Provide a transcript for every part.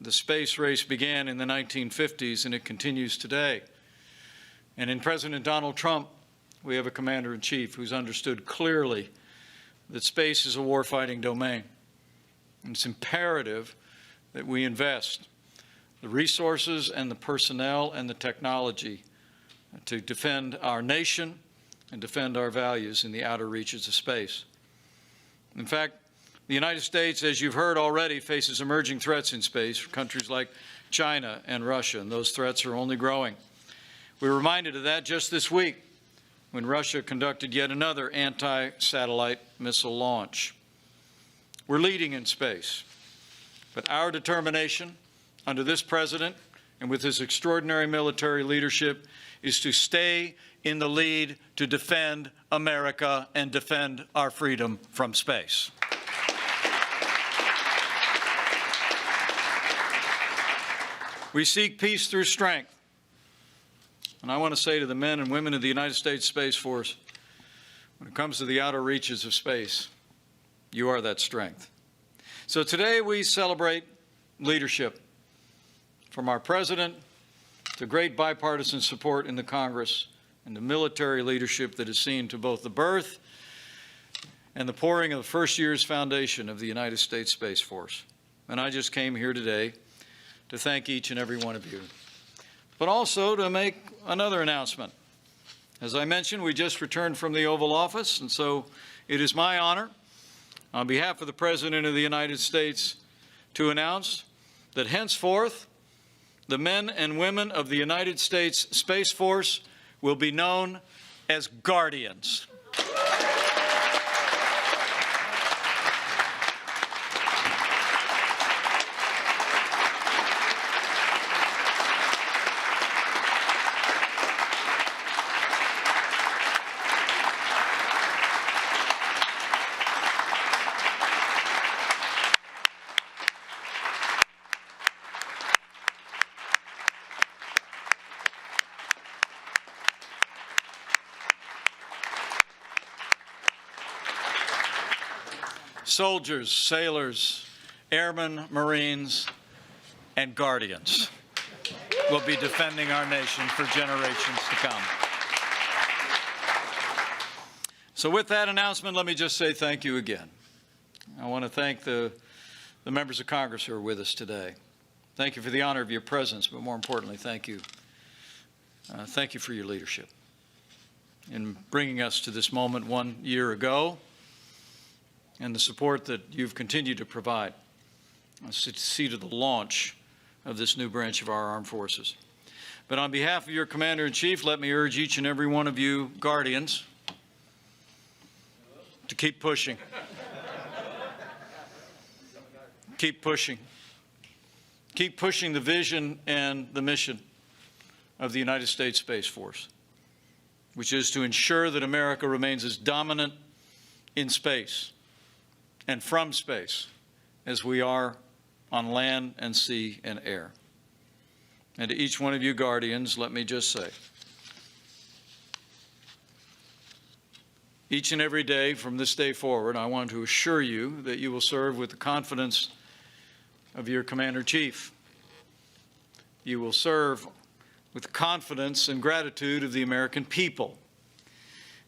The space race began in the 1950s, and it continues today. And in President Donald Trump, we have a commander-in-chief who's understood clearly that space is a warfighting domain. And it's imperative that we invest the resources and the personnel and the technology to defend our nation and defend our values in the outer reaches of space. In fact, the United States, as you've heard already, faces emerging threats in space from countries like China and Russia, and those threats are only growing. We were reminded of that just this week when Russia conducted yet another anti-satellite missile launch. We're leading in space, but our determination under this president and with his extraordinary military leadership is to stay in the lead to defend America and defend our freedom from space. We seek peace through strength. And I want to say to the men and women of the United States Space Force, when it comes to the outer reaches of space, you are that strength. So today we celebrate leadership from our president to great bipartisan support in the Congress and the military leadership that has seen to both the birth and the pouring of the first year's foundation of the United States Space Force. And I just came here today to thank each and every one of you, but also to make another announcement. As I mentioned, we just returned from the Oval Office, and so it is my honor, on behalf of the President of the United States, to announce that henceforth, the men and women of the United States Space Force will be known as Guardians. Soldiers, sailors, airmen, Marines, and Guardians will be defending our nation for generations to come. So with that announcement, let me just say thank you again. I want to thank the members of Congress who are with us today. Thank you for the honor of your presence, but more importantly, thank you. Thank you for your leadership in bringing us to this moment 1 year ago, and the support that you've continued to provide to see to the launch of this new branch of our armed forces. But on behalf of your Commander-in-Chief, let me urge each and every one of you Guardians to keep pushing. Keep pushing. Keep pushing the vision and the mission of the United States Space Force, which is to ensure that America remains as dominant in space and from space as we are on land and sea and air. And to each one of you Guardians, let me just say, each and every day from this day forward, I want to assure you that you will serve with the confidence of your Commander-in-Chief. You will serve with the confidence and gratitude of the American people.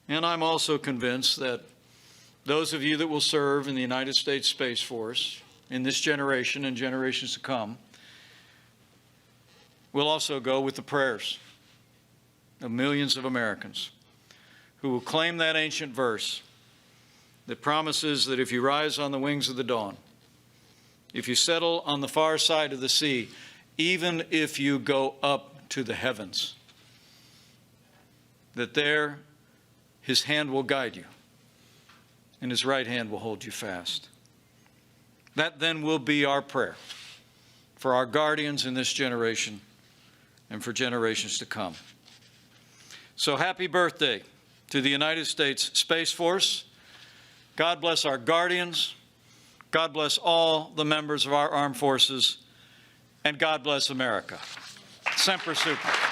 And I'm also convinced that those of you that will serve in the United States Space Force in this generation and generations to come will also go with the prayers of millions of Americans who will claim that ancient verse that promises that if you rise on the wings of the dawn, if you settle on the far side of the sea, even if you go up to the heavens, that there His hand will guide you and His right hand will hold you fast. That then will be our prayer for our guardians in this generation and for generations to come. So happy birthday to the United States Space Force. God bless our guardians. God bless all the members of our armed forces. And God bless America. Semper Supra.